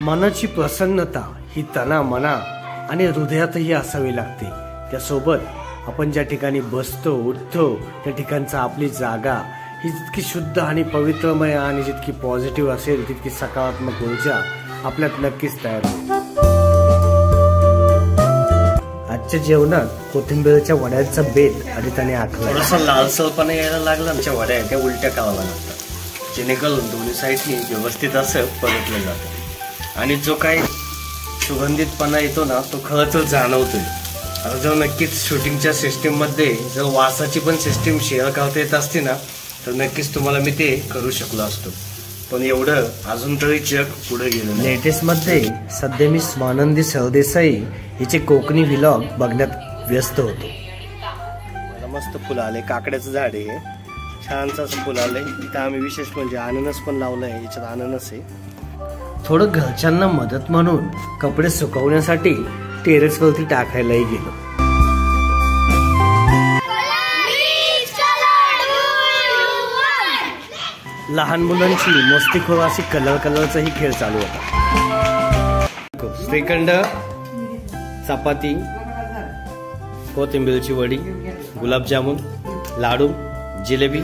मनाची प्रसन्नता ही तना मना आणि हृदयातही असावी लागते। त्यासोबत आपण ज्या ठिकाणी बसतो उठतो त्या ठिकाणचा आपली जागा ही जितकी शुद्ध आणि पवित्रमय आणि जितकी पॉझिटिव्ह असेल तितकी सकारात्मक ऊर्जा आपल्यात नक्कीच तयार होईल। आजच्या जेवणात कोथिंबीरच्या वड्यांचा बेत आणि त्याने आखला। थोडासा लालसरपणा यायला लागला आमच्या वड्या त्या उलट्या कराव्या लागतात जेणेकरून दोन्ही साईडनी व्यवस्थित असं परतलं जातं आणि जो काही सुगंधितपणा येतो ना तो खरंच जाणवतोय। आता जर नक्कीच शूटिंगच्या सिस्टीममध्ये जर वासाची पण सिस्टीम शेअर करता येत असते ना तर नक्कीच तुम्हाला मी ते करू शकलो असतो, पण एवढं अजून तरी जग पुढे गेलं। लेटेस्ट मध्ये सध्या मी स्वानंदी सरदेसाई हिचे कोकणी व्लॉग बघण्यात व्यस्त होतो। मला मस्त फुलं आले, काकड्याचं झाड आहे, छानच असं फुलं आलंय। इथं आम्ही विशेष म्हणजे अननस पण लावलंय, याच्यात अननस आहे। थोडं घरच्यांना मदत म्हणून कपडे सुकवण्यासाठी टेरेसवरती टाकायलाही गेलो। लहान मुलांची मस्तीखोर अशी कलरचाही खेळ चालू होता। श्रीखंड, चपाती, कोथिंबीरची वडी, गुलाबजामुन, लाडू, जिलेबी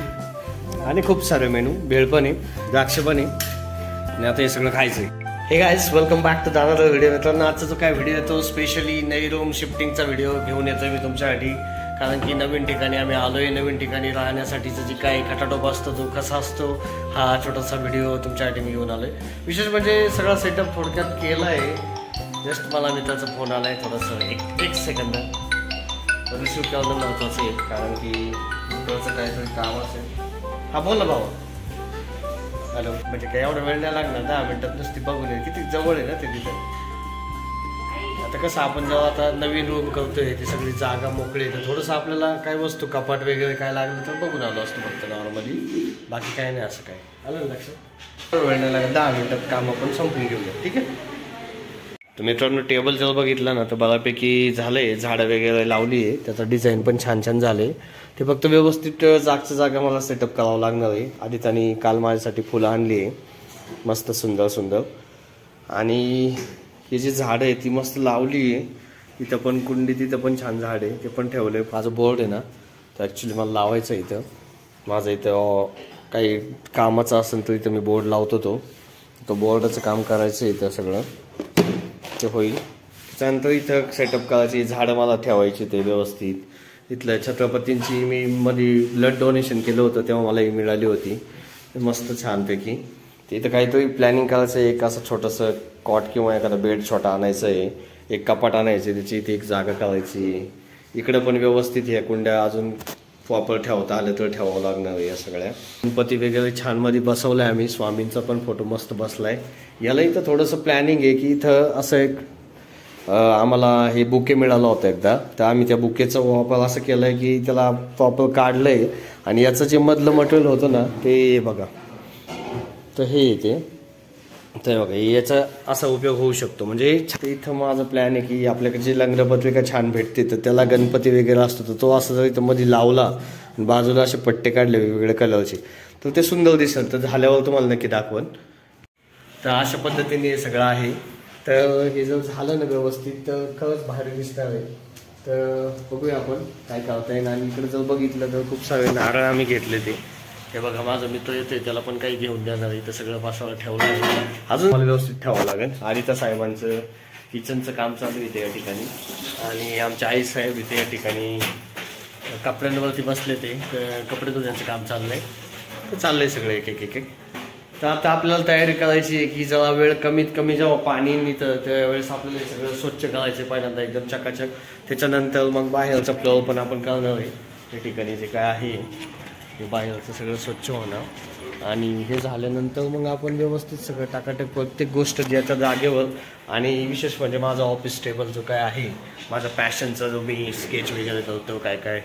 आणि खूप सारे मेनू, भेळ पण आहे, द्राक्ष पण आहे आणि आता हे सगळं खायचंय। Hey guys, welcome back to the another video. मित्रांनो, आजचा जो काय व्हिडिओ येतो स्पेशली नई रूम शिफ्टिंगचा व्हिडिओ घेऊन येतोय मी तुमच्यासाठी, कारण की नवीन ठिकाणी आम्ही आलोय, नवीन ठिकाणी राहण्यासाठीचं जे काही खटाटोप असतो तो कसा असतो हा छोटासा व्हिडिओ तुमच्यासाठी मी घेऊन आलोय। विशेष म्हणजे सगळा सेटअप थोडक्यात केलाय, जस्ट मला मित्राचा फोन आलाय, थोडंसं एक सेकंद रिसिव्ह करणं महत्वाचं आहे कारण की मित्राचं काहीतरी काम असेल। हा बोल ना भाऊ। हॅलो, म्हणजे काय एवढा वेळ नाही लागणार, 10 मिनिटात नुसती बघून ये, किती जवळ आहे ना ते तिथं। आता कसं आपण जेव्हा आता नवीन रूम करतोय ती सगळी जागा मोकळी आहे, थोडंसं आपल्याला काय वस्तू कपाट वगैरे काय लागलं तर बघून आलो असतो फक्त नॉर्मली, बाकी काय नाही असं काय। आलं ना लक्षात? वेळ नाही लागत, 10 मिनिटात काम आपण संपून घेऊया, ठीक आहे। तर मित्रांनो, टेबल जर बघितलं ना तर बऱ्यापैकी झालंय, झाडं वगैरे लावली आहे, त्याचं डिझाईन पण छान छान झाले, ते फक्त व्यवस्थित जागच्या जागा मला सेटअप करावं लागणार आहे। आधी त्यांनी काल माझ्यासाठी फुलं आणली आहे मस्त सुंदर सुंदर, आणि ही जी झाडं आहे ती मस्त लावली आहे। इथं पण कुंडी, तिथं पण छान झाड आहे, ते पण ठेवलं आहे। माझं बोर्ड आहे ना तर ॲक्च्युली मला लावायचं इथं, माझं इथं काही कामाचं असेल तर इथं मी बोर्ड लावतो, तो बोर्डाचं काम करायचं इथं सगळं ते होईल। त्याच्यानंतर इथं सेटअप करायची, झाडं मला ठेवायची ते व्यवस्थित। इथलं छत्रपतींची मी मध्ये ब्लड डोनेशन केलं होतं तेव्हा मला ही मिळाली होती मस्त छानपैकी। ते इथं काहीतरी प्लॅनिंग करायचं आहे, एक असं छोटंसं कॉट किंवा एखादा बेड छोटा आणायचं आहे, एक कपाट आणायचं, त्याची इथे एक जागा करायची। इकडं पण व्यवस्थित ह्या कुंड्या अजून प्रॉपर ठेवता आलं तर ठेवावं लागणार आहे या सगळ्या। गणपती वगैरे छान मध्ये बसवलाय आम्ही, स्वामींचा पण फोटो मस्त बसलाय। याला इथं थोडंसं प्लॅनिंग आहे की इथं असं एक आम्हाला हे बुके मिळालं होतं एकदा, तर आम्ही त्या बुकेचा वापर असं केलाय की त्याला प्रॉपर काढलंय आणि याचं जे मधलं मटेरियल होतं ना ते बघा, तर हे येते तर बघा याचा असा उपयोग होऊ शकतो। म्हणजे इथं माझा प्लॅन आहे की आपल्याकडे जे लग्नपत्रिका छान भेटते तर त्याला गणपती वगैरे असतो तर तो असं जर इथं मध्ये लावला आणि बाजूला असे पट्टे काढले वेगवेगळ्या कलरचे तर ते सुंदर दिसेल। तर झाल्यावर तुम्हाला नक्की दाखवून। तर अशा पद्धतीने हे सगळं आहे, तर हे जर झालं ना व्यवस्थित तर खरंच भारी दिसणार आहे। तर बघूया आपण काय करता येईल। आणि इकडे जर बघितलं तर खूप सारे नारळ आम्ही घेतले, ते हे बघा माझा मित्र येतोय त्याला पण काही घेऊन देणार आहे। तर सगळं पासावर ठेवलं आहे, अजून मला व्यवस्थित ठेवावं लागेल। आरिता साहेबांचं किचनचं काम चालू आहे या ठिकाणी, आणि आमच्या आई साहेब इथे या ठिकाणी कपड्यांवरती बसले, ते कपडे धुण्याचं काम चाललंय, तर चाललंय सगळं एक एक एक एक। तर आता आपल्याला तयारी करायची आहे की जेव्हा वेळ कमीत कमी जेव्हा पाणी निघतं त्यावेळेस आपल्याला हे सगळं स्वच्छ करायचं पहिल्यांदा एकदम चकाचक। त्याच्यानंतर मग बाहेरचा फ्लोअर पण आपण करणार आहे, त्या ठिकाणी जे काय आहे हे बाहेरचं सगळं स्वच्छ होणं, आणि हे झाल्यानंतर मग आपण व्यवस्थित सगळं टाकाटक प्रत्येक गोष्ट ज्याच्या जागेवर। आणि विशेष म्हणजे माझा ऑफिस टेबल जो काय आहे, माझा पॅशनचा जो मी स्केच वगैरे करतो काय काय,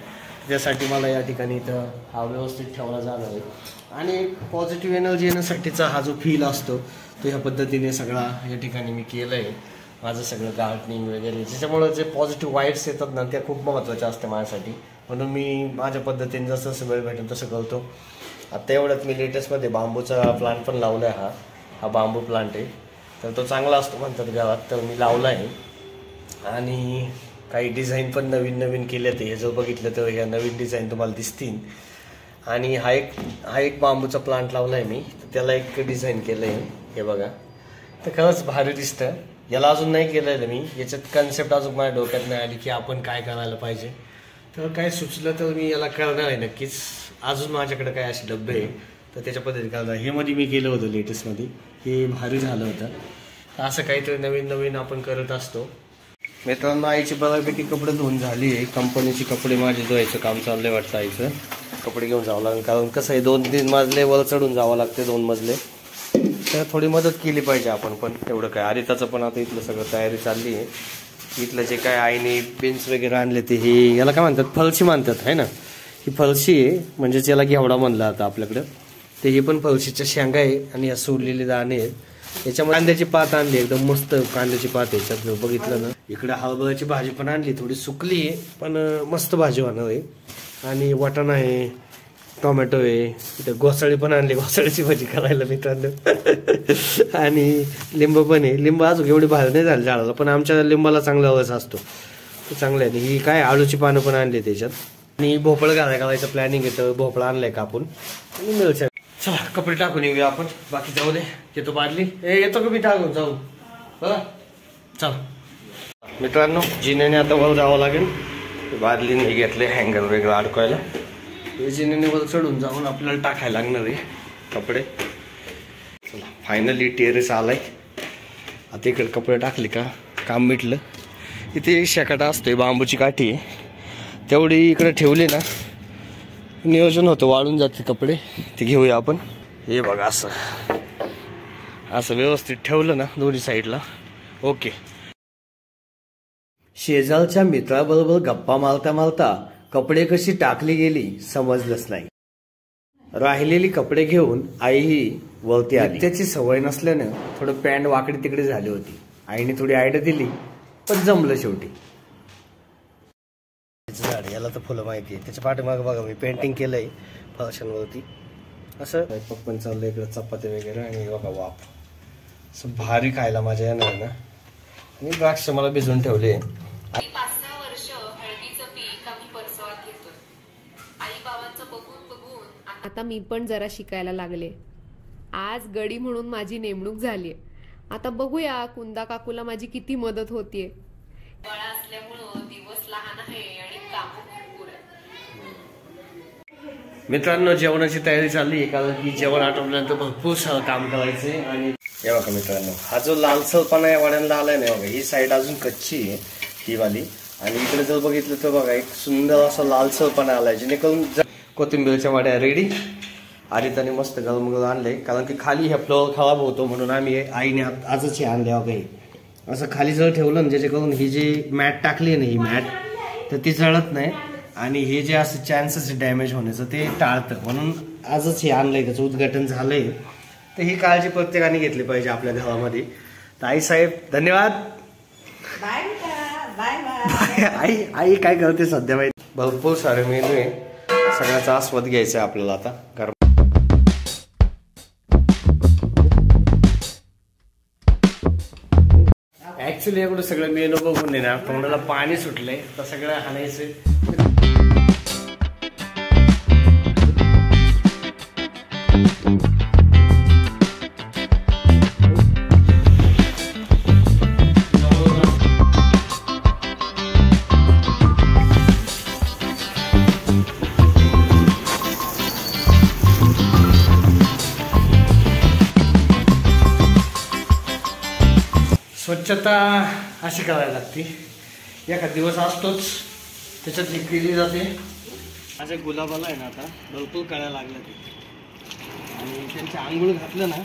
त्यासाठी मला या ठिकाणी इथं हा व्यवस्थित ठेवला जाणार आहे। आणि एक पॉझिटिव्ह एनर्जी येण्यासाठीचा हा जो फील असतो तो ह्या पद्धतीने सगळा या ठिकाणी मी केलं आहे, माझं सगळं गार्डनिंग वगैरे, ज्याच्यामुळे जे पॉझिटिव्ह वाईब्स येतात ना त्या खूप महत्त्वाच्या असते माझ्यासाठी, म्हणून मी माझ्या पद्धतीने जसं जसं वेळ भेटेल तसं करतो। आता एवढ्यात मी लेटेस्टमध्ये बांबूचा प्लांट पण लावला आहे, हा बांबू प्लांट आहे, तर तो चांगला असतो म्हणतात गावात, तर मी लावला आहे. आणि काही डिझाईन पण नवीन नवीन केल्या ते, हे जर बघितलं तर ह्या नवीन डिझाईन तुम्हाला दिसतील. आणि हा एक बांबूचा प्लांट लावला आहे मी, तर त्याला एक डिझाईन केलं आहे, हे बघा. तर खरंच भारी दिसतं. याला अजून नाही केलेलं मी, याच्यात कन्सेप्ट अजून माझ्या डोक्यात नाही आली की आपण काय करायला पाहिजे. तर काय सुचलं तर मी याला करणार आहे नक्कीच. अजून माझ्याकडे काय असे डब्बे आहे तर त्याच्या पद्धतीने करणार. हे मध्ये मी केलं होतं लेटेस्टमध्ये, हे भारी झालं होतं. असं काहीतरी नवीन नवीन आपण करत असतो. मित्रांनो, आईची बऱ्यापैकी कपडे धुवून झाली आहे. कंपनीचे कपडे माझे धुवायचं काम चाललंय वाटतं. आईचं कपडे घेऊन जावं लागेल, कारण कसं आहे 2-3 मजले वर चढून जावं लागते, 2 मजले. तर थोडी मदत केली पाहिजे आपण पण. एवढं काय आरिताचं पण आता इथलं सगळं तयारी चालली आहे. इथलं जे काय आईने बेंच वगैरे आणले ते, हे याला काय म्हणतात, फरशी म्हणतात आहे ना. ही फरशी आहे, म्हणजेच याला घेवडा म्हणला आता आपल्याकडं. ते हे पण फरशीच्या शेंगा आहे आणि या सोडलेले दाणे आहेत. याच्यामध्ये कांद्याची पात आणली, एकदम मस्त कांद्याची पात आहे याच्यात बघितलं ना. इकडे हरभऱ्याची भाजी पण आणली, थोडी सुकली आहे पण मस्त भाजी होणार आहे. आणि वाटाणा आहे, टोमॅटो आहे, इथं घोसाळी पण आणली, घोसाळीची भाजी करायला मित्रांनो. आणि लिंब पण आहे. लिंब अजून एवढी भाजी नाही झाली झाडाला, पण आमच्या लिंबाला चांगला रस असतो, ते चांगलं आहे. ही काय आळूची पानं पण आणली त्याच्यात. आणि भोपळा घालायचं प्लॅनिंग येतं, भोपळा आणलाय कापून. आणि मिरच्या. चला कपडे टाकून येऊया आपण, बाकी जाऊ दे. येतो बादली, येतो का मी टाकून जाऊ बघा. चल मित्रांनो, जिन्याने आता वर जावं लागेल. बादलीने घेतले हँगर वगैरे अडकवायला. हे जिन्याने वर चढून जाऊन आपल्याला टाकायला लागणार आहे कपडे. चला फायनली टेरेस आलाय. आता इकडे कपडे टाकले का काम मिटलं. इथे शेकाटा असतोय, बांबूची काठी आहे, तेवढी इकडे ठेवली ना नियोजन होतं, वाळून जाते कपडे. ते घेऊया आपण. हे बघा असं असं व्यवस्थित ठेवलं ना दोन्ही साईडला, ओके. शेजारच्या मित्राबरोबर गप्पा मारता मारता कपडे कशी टाकली गेली समजलंच नाही. राहिलेली कपडे घेऊन आईही वरती आली. त्याची सवय नसल्यानं थोडं पॅन्ट वाकडी तिकडे झाली होती. आईने थोडी आयडिया दिली, पण जमलं शेवटी. झाड याला तर फुलं माहिती आहे. त्याच्या पाठीमागे बघा मी पेंटिंग केलंय फरशांवरती. असं पण चाललंय इकडे, चपाती वगैरे. आणि बघा वाफ, असं भारी खायला मजा येणार ना. आणि द्राक्ष मला भिजवून ठेवले. 5-6 वर्ष हळदीचं पीक आम्ही परसवात घेतोय. आई बाबांचं बघून बघून आता मी पण जरा शिकायला लागले. आज गडी म्हणून माझी नेमणूक झालीय. आता बघूया कुंदा काकूला माझी किती मदत होतीये. बाळा असल्यामुळं दिवस लहान आहे आणि काम भरपूर आहे. मित्रांनो, जेवणाची तयारी चालली आहे, कारण की जेवण आटवल्यानंतर भरपूर सारं काम करायचंय. आणि हे बघा मित्रांनो, हा जो लालसरपणा या वाड्यांना आलाय ना, बघा ही साईड अजून कच्ची आहे ही वाली. आणि इकडे जर बघितलं तर बघा एक सुंदर असा लालसरपणा आलाय, जेणेकरून कोथिंबीरच्या वाड्या रेडी. आरिताने मस्त गरम गरम आणले, कारण की खाली ह्या फ्लोअर खराब होतो म्हणून आम्ही आईने आजच हे आणले. बघा हे असं खाली जर ठेवलं ना, ज्याच्याकडून ही जी मॅट टाकली आहे ना, ही मॅट तर ती जळत नाही. आणि हे जे असं चान्सेस डॅमेज होण्याचं ते टाळतं, म्हणून आजच हे आणलंय, त्याचं उद्घाटन झालंय. तर ही काळजी प्रत्येकाने घेतली पाहिजे आपल्या घरामध्ये. तर आई साहेब धन्यवाद. आई आई काय करते सध्या माहिती, भरपूर सारे मेनू आहे, सगळ्याचा आस्वाद घ्यायचा आहे आपल्याला आता. गरम ऍक्च्युली एवढं सगळं मेनू बघून ना तोंडाला पाणी सुटलंय, तर सगळं हाणायचं. स्वच्छता अशी करायला लागते, एखाद दिवस असतोच त्याच्यात ही केली जाते. माझ्या गुलाबाला आहे ना आता भरपूर कळ्या लागल्या ते, आणि त्यांचं आंघोळ घातलं ना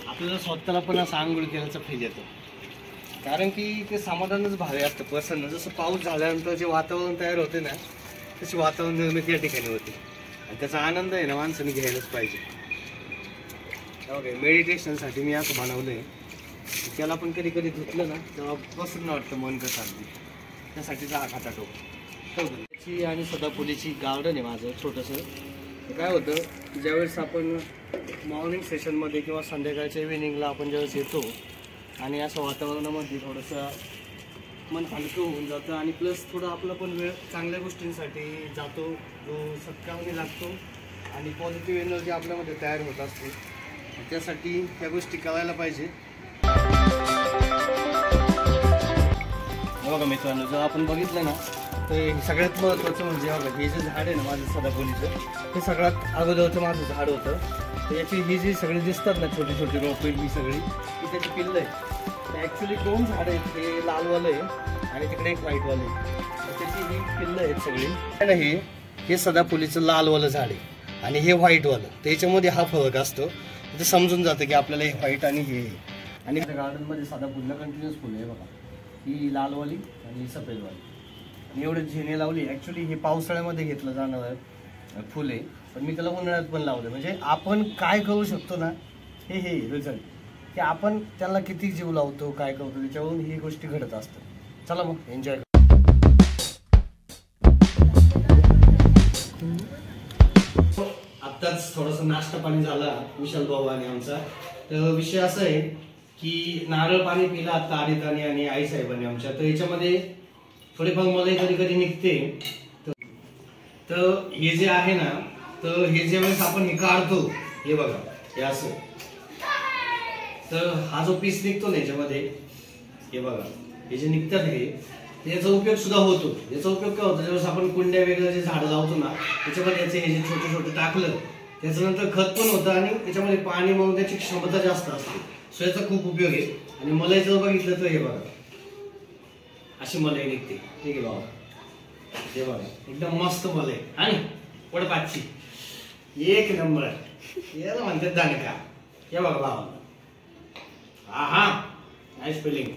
आपल्याला स्वतःला पण असं आंघोळ केल्याचा फील येतो, कारण की ते समाधानच भारी असतं, प्रसन्न. जसं पाऊस झाल्यानंतर जे वातावरण तयार होते ना, तशी वातावरण निर्मिती या ठिकाणी होते, आणि त्याचा आनंद आहे ना माणसाने घ्यायलाच पाहिजे. ओके, मेडिटेशनसाठी मी असं बनवलं आहे, त्याला पण कधी कधी धुतलं ना तेव्हा प्रसन्न वाटतं मन कसं अगदी, त्यासाठीचा हा खाता टोक. त्याची आणि सदाफुलीची गार्डन आहे माझं छोटंसं. काय होतं, ज्यावेळेस आपण मॉर्निंग सेशनमध्ये किंवा संध्याकाळच्या इव्हिनिंगला आपण ज्यावेळेस येतो आणि अशा वातावरणामध्ये थोडंसं मन हलकं होऊन जातं आणि प्लस थोडं आपला पण वेळ चांगल्या गोष्टींसाठी जातो, जो सत्काराने लागतो आणि पॉझिटिव्ह एनर्जी आपल्यामध्ये तयार होत असते. त्यासाठी ह्या गोष्टी करायला पाहिजे. बघा मित्रांनो, जर आपण बघितलं ना तर हे सगळ्यात महत्त्वाचं म्हणजे बघा, हे जे झाड आहे ना माझं सदाफुलीचं, हे सगळ्यात अगोदरचं माझं झाड होतं. तर याची ही जी सगळी दिसतात ना छोटी छोटी रोपे, ही सगळी ही त्याची पिल्लं आहे. ॲक्च्युली 2 झाडं आहेत, हे लालवालं आहे आणि तिकडे एक व्हाईटवालं आहे. त्याची ही पिल्लं आहेत सगळी. आणि हे सदाफुलीचं लालवालं झाड आहे आणि हे व्हाईटवालं. त्याच्यामध्ये हा फरक असतो. ते समजून जातं की आपल्याला हे व्हाईट आणि हे. आणि गार्डनमध्ये सदाफुलीला कंटिन्युअस फुलं आहे बघा, ही लालवाली आणि सफेदवाली. आणि एवढे झेने लावली. ॲक्च्युली हे पावसाळ्यामध्ये घेतलं जाणारं फुल आहे, पण मी त्याला उन्हाळ्यात पण लावलं. म्हणजे आपण काय करू शकतो ना, हे रिझल्ट की आपण त्याला किती जीव लावतो, काय करतो, त्याच्यावरून ही गोष्टी घडत असतात. चला मग एन्जॉय. आत्ताच थोडासा नाश्ता पाणी झाला विशाल भाऊ आणि आमचा. तर विषय असा आहे की नारळ पाणी पिला आता आदिताने आणि आई साहेबांनी आमच्या. तर याच्यामध्ये थोडीफार मलाई कधी कधी निघते. तर हे जे आहे ना, तर हे ज्यावेळेस आपण हे काढतो, हे बघा हे असं, तर हा जो पीस निघतो ना याच्यामध्ये, हे बघा हे जे निघतात हे, याचा उपयोग सुद्धा होतो. याचा उपयोग काय होतो, ज्यावेळेस आपण कुंड्या वेगळ्या जे झाडं लावतो ना त्याच्यामध्ये याचे हे जे छोटे छोटे टाकलं, त्याच्यानंतर खत पण होतं आणि त्याच्यामध्ये पाणी म्हणून त्याची क्षमता जास्त असते. सो याचा खूप उपयोग आहे. आणि मलाई जर बघितलं तर हे बघा अशी मलाई निघते. ठीक आहे बाबा, हे बघा एकदम मस्त मलाई आणि पडपाची एक नंबर. याला म्हणतात दाणका. हे बघा बाबा, हा नाईस फिलिंग.